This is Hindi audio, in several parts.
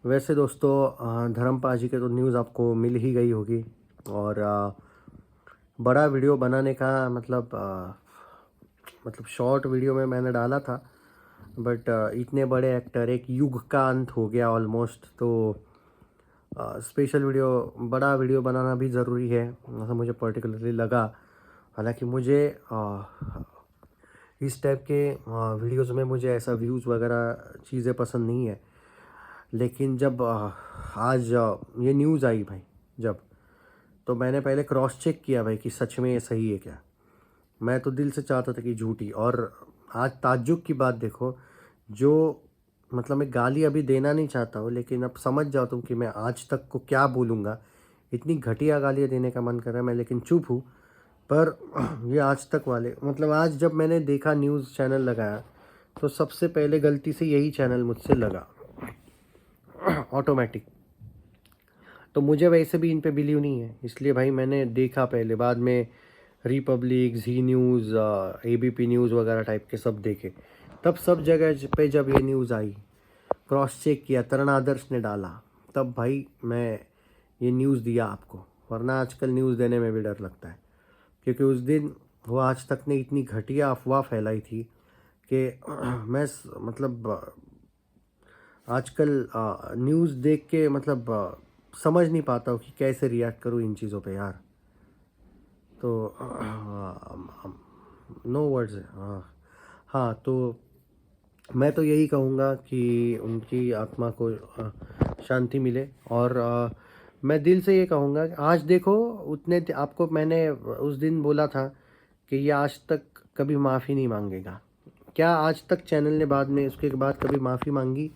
वैसे दोस्तों धर्मपाल जी के तो न्यूज़ आपको मिल ही गई होगी। और बड़ा वीडियो बनाने का मतलब शॉर्ट वीडियो में मैंने डाला था। बट इतने बड़े एक्टर, एक युग का अंत हो गया ऑलमोस्ट। तो स्पेशल वीडियो, बड़ा वीडियो बनाना भी ज़रूरी है, ऐसा मुझे पर्टिकुलरली लगा। हालांकि मुझे इस टाइप के वीडियोज़ में मुझे ऐसा व्यूज़ वगैरह चीज़ें पसंद नहीं है। लेकिन जब आज ये न्यूज़ आई भाई, जब तो मैंने पहले क्रॉस चेक किया भाई कि सच में ये सही है क्या। मैं तो दिल से चाहता था कि झूठी। और आज ताज्जुब की बात देखो, जो मतलब मैं गाली अभी देना नहीं चाहता हूँ, लेकिन अब समझ जाओ तुम कि मैं आज तक को क्या बोलूँगा। इतनी घटिया गालियाँ देने का मन कर रहा है मैं, लेकिन चुप हूँ। पर ये आज तक वाले, मतलब आज जब मैंने देखा न्यूज़ चैनल लगाया, तो सबसे पहले गलती से यही चैनल मुझसे लगा ऑटोमेटिक। तो मुझे वैसे भी इन पे बिलीव नहीं है, इसलिए भाई मैंने देखा पहले, बाद में रिपब्लिक, जी न्यूज़, एबीपी न्यूज़ वगैरह टाइप के सब देखे। तब सब जगह पे जब ये न्यूज़ आई, क्रॉस चेक किया, तरण आदर्श ने डाला, तब भाई मैं ये न्यूज़ दिया आपको। वरना आजकल न्यूज़ देने में भी डर लगता है, क्योंकि उस दिन वो आज तक ने इतनी घटिया अफवाह फैलाई थी कि मतलब आजकल न्यूज़ देख के मतलब समझ नहीं पाता हूँ कि कैसे रिएक्ट करूँ इन चीज़ों पे यार। तो नो वर्ड्स है। हाँ, तो मैं तो यही कहूँगा कि उनकी आत्मा को शांति मिले। और मैं दिल से ये कहूँगा कि आज देखो, आपको मैंने उस दिन बोला था कि ये आज तक कभी माफ़ी नहीं मांगेगा। क्या आज तक चैनल ने बाद में उसके बाद कभी माफ़ी मांगी?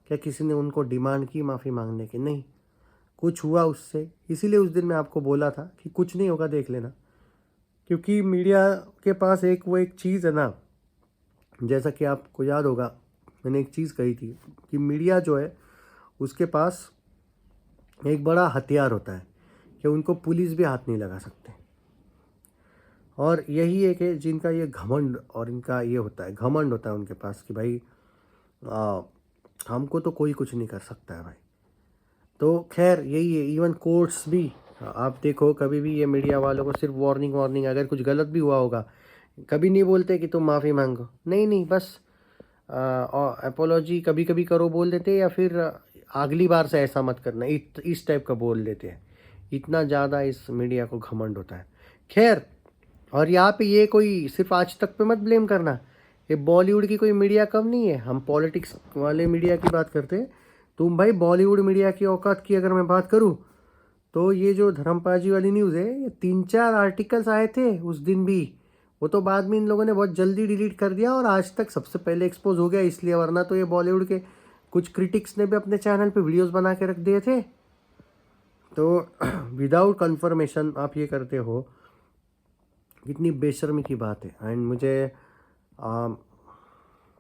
क्या किसी ने उनको डिमांड की माफ़ी मांगने की? नहीं। कुछ हुआ उससे, इसीलिए उस दिन मैं आपको बोला था कि कुछ नहीं होगा, देख लेना। क्योंकि मीडिया के पास एक चीज़ है ना, जैसा कि आपको याद होगा, मैंने एक चीज़ कही थी कि मीडिया जो है उसके पास एक बड़ा हथियार होता है कि उनको पुलिस भी हाथ नहीं लगा सकते। और यही है कि जिनका ये घमंड और इनका ये होता है, घमंड होता है उनके पास कि भाई आ, हमको तो कोई कुछ नहीं कर सकता है भाई। तो खैर यही है, इवन कोर्ट्स भी, आप देखो कभी भी ये मीडिया वालों को सिर्फ वार्निंग वार्निंग, अगर कुछ गलत भी हुआ होगा कभी नहीं बोलते कि तुम माफ़ी मांगो, नहीं नहीं, बस अपोलॉजी कभी कभी करो बोल देते हैं, या फिर अगली बार से ऐसा मत करना, इस टाइप का बोल देते हैं। इतना ज़्यादा इस मीडिया को घमंड होता है। खैर, और यहाँ पे ये कोई सिर्फ आज तक पे मत ब्लेम करना, ये बॉलीवुड की कोई मीडिया कम नहीं है। हम पॉलिटिक्स वाले मीडिया की बात करते हैं, तुम भाई बॉलीवुड मीडिया की औकात की अगर मैं बात करूँ, तो ये जो धर्मपाल जी वाली न्यूज़ है, ये 3-4 आर्टिकल्स आए थे उस दिन भी। वो तो बाद में इन लोगों ने बहुत जल्दी डिलीट कर दिया और आज तक सबसे पहले एक्सपोज हो गया इसलिए, वरना तो ये बॉलीवुड के कुछ क्रिटिक्स ने भी अपने चैनल पे वीडियोस बना के रख दिए थे। तो विदाउट कंफर्मेशन आप ये करते हो, कितनी बेशर्मी की बात है। एंड मुझे आ,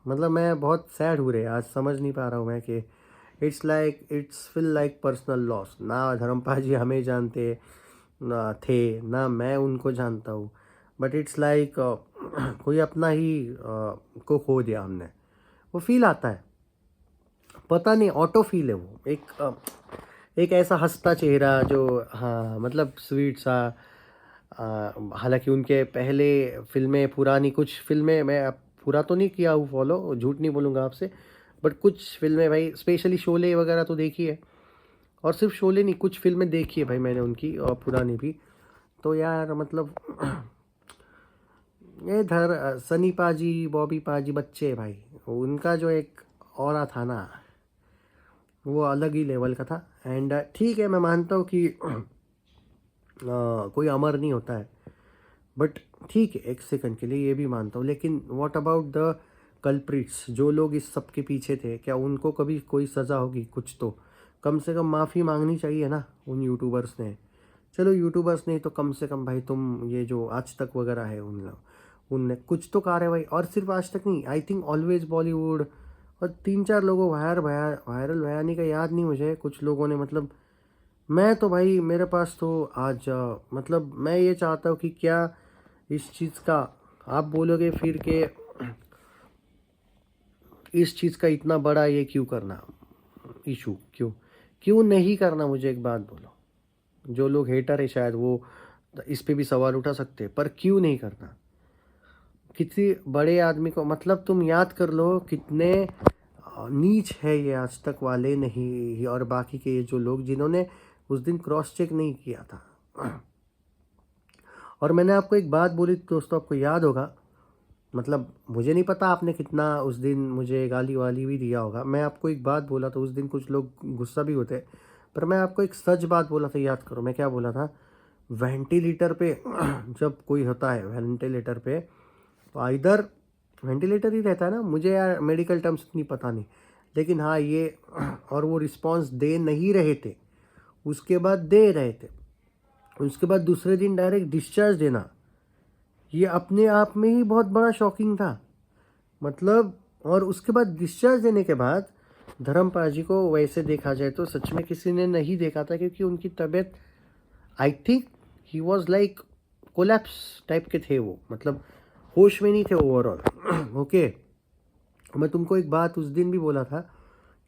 मतलब मैं बहुत सैड हो रहे आज, समझ नहीं पा रहा हूँ मैं कि it's feel like personal loss. ना धर्मपाल जी हमें जानते ना थे, ना मैं उनको जानता हूँ, बट इट्स लाइक कोई अपना ही को खो दिया हमने। वो फील आता है, पता नहीं, ऑटो फील है वो, एक ऐसा हंसता चेहरा जो, हाँ मतलब स्वीट सा। हालांकि उनके पहले फिल्में, पुरानी कुछ फिल्में, मैं अब पूरा तो नहीं किया हूँ फॉलो, झूठ नहीं बोलूँगा आपसे, बट कुछ फिल्में भाई, स्पेशली शोले वगैरह तो देखी है। और सिर्फ शोले नहीं, कुछ फिल्में देखी है भाई मैंने उनकी, और पुरानी भी। तो यार मतलब ये सनी पाजी, बॉबी पाजी बच्चे भाई, उनका जो एक ऑरा था ना, वो अलग ही लेवल का था। एंड ठीक है, मैं मानता हूँ कि कोई अमर नहीं होता है, बट ठीक है, एक सेकंड के लिए ये भी मानता हूँ, लेकिन व्हाट अबाउट द कल्प्रिट्स, जो लोग इस सब के पीछे थे, क्या उनको कभी कोई सज़ा होगी? कुछ तो कम से कम माफ़ी मांगनी चाहिए ना उन यूट्यूबर्स ने। चलो यूट्यूबर्स नहीं तो कम से कम भाई तुम ये जो आज तक वगैरह है उनने कुछ तो कार्रवाई, और सिर्फ आज तक नहीं, आई थिंक ऑलवेज बॉलीवुड, और 3-4 लोगों वायरल भयानी का याद नहीं मुझे, कुछ लोगों ने मतलब, मैं तो भाई मेरे पास तो आज मतलब मैं ये चाहता हूँ कि क्या इस चीज़ का, आप बोलोगे फिर के इस चीज़ का इतना बड़ा ये क्यों करना। इशू क्यों क्यों नहीं करना? मुझे एक बात बोलो। जो लोग हेटर है शायद वो इस पे भी सवाल उठा सकते हैं, पर क्यों नहीं करना? किसी बड़े आदमी को, मतलब तुम याद कर लो कितने नीच है ये आज तक वाले नहीं, और बाकी के ये जो लोग जिन्होंने उस दिन क्रॉस चेक नहीं किया था। और मैंने आपको एक बात बोली थी दोस्तों, आपको याद होगा, मतलब मुझे नहीं पता आपने कितना उस दिन मुझे गाली वाली भी दिया होगा। मैं आपको एक बात बोला था उस दिन, कुछ लोग गुस्सा भी होते, पर मैं आपको एक सच बात बोला था, याद करो मैं क्या बोला था। वेंटिलेटर पे जब कोई होता है वेंटिलेटर पे, तो इधर वेंटिलेटर ही रहता है ना, मुझे यार मेडिकल टर्म्स इतनी पता नहीं, लेकिन हाँ ये और वो रिस्पांस दे नहीं रहे थे, उसके बाद दे रहे थे, उसके बाद दूसरे दिन डायरेक्ट डिस्चार्ज देना, ये अपने आप में ही बहुत बड़ा शॉकिंग था। मतलब और उसके बाद डिस्चार्ज देने के बाद धर्मपाल जी को वैसे देखा जाए तो सच में किसी ने नहीं देखा था, क्योंकि उनकी तबीयत, I think he was like collapse type के थे वो, मतलब होश में नहीं थे ओवरऑल। ओके, मैं तुमको एक बात उस दिन भी बोला था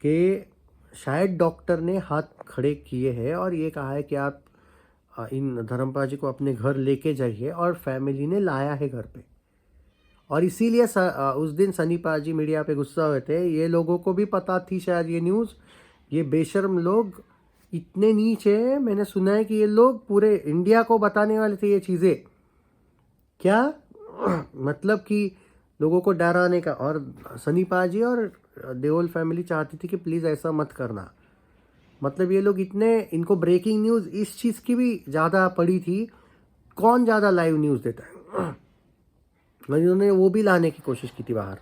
कि शायद डॉक्टर ने हाथ खड़े किए हैं और ये कहा है कि आप इन धर्मपाल जी को अपने घर लेके जाइए, और फैमिली ने लाया है घर पे। और इसीलिए उस दिन सनी पाजी मीडिया पे गुस्सा हुए थे। ये लोगों को भी पता थी शायद ये न्यूज़, ये बेशर्म लोग इतने नीचे हैं, मैंने सुना है कि ये लोग पूरे इंडिया को बताने वाले थे ये चीज़ें। क्या मतलब कि लोगों को डराने का, और सनी पाजी और देओल फैमिली चाहती थी कि प्लीज़ ऐसा मत करना। मतलब ये लोग इतने, इनको ब्रेकिंग न्यूज़ इस चीज़ की भी ज़्यादा पड़ी थी, कौन ज़्यादा लाइव न्यूज़ देता है, इन्होंने वो भी लाने की कोशिश की थी बाहर।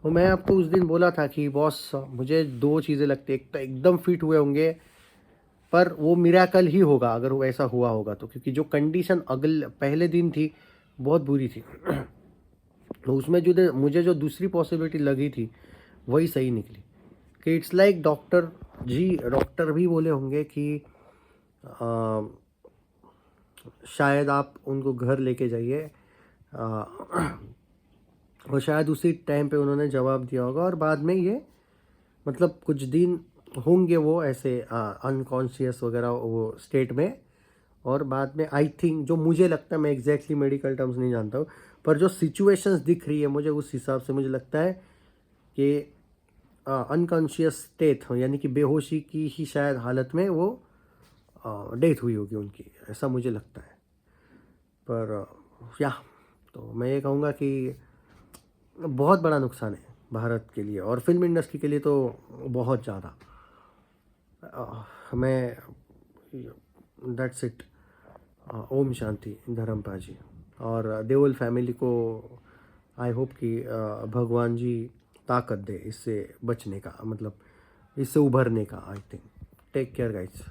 और मैं आपको उस दिन बोला था कि बॉस मुझे दो चीज़ें लगती, एक तो एकदम फिट हुए होंगे, पर वो मिराकल ही होगा अगर वो ऐसा हुआ होगा तो, क्योंकि जो कंडीशन अगले पहले दिन थी बहुत बुरी थी। तो उसमें जो मुझे जो दूसरी पॉसिबिलिटी लगी थी वही सही निकली, कि it's like doctor ji, doctor भी बोले होंगे कि शायद आप उनको घर लेके जाइए, और शायद उसी टाइम पे उन्होंने जवाब दिया होगा, और बाद में ये मतलब कुछ दिन होंगे वो ऐसे अनकॉन्शियस वगैरह वो स्टेट में, और बाद में आई थिंक, जो मुझे लगता है, मैं एग्जैक्टली मेडिकल टर्म्स नहीं जानता हूँ, पर जो सिचुएशंस दिख रही है मुझे उस हिसाब से मुझे लगता है कि अनकॉन्शियस स्टेट हो, यानी कि बेहोशी की ही शायद हालत में वो डेथ हुई होगी उनकी, ऐसा मुझे लगता है। पर या तो मैं ये कहूँगा कि बहुत बड़ा नुकसान है भारत के लिए और फिल्म इंडस्ट्री के लिए तो बहुत ज़्यादा। मैं दैट्स इट। ओम शांति धर्मपाल जी और देओल फैमिली को आई होप कि भगवान जी ताकत दे इससे बचने का, मतलब इससे उभरने का। I think take care guys.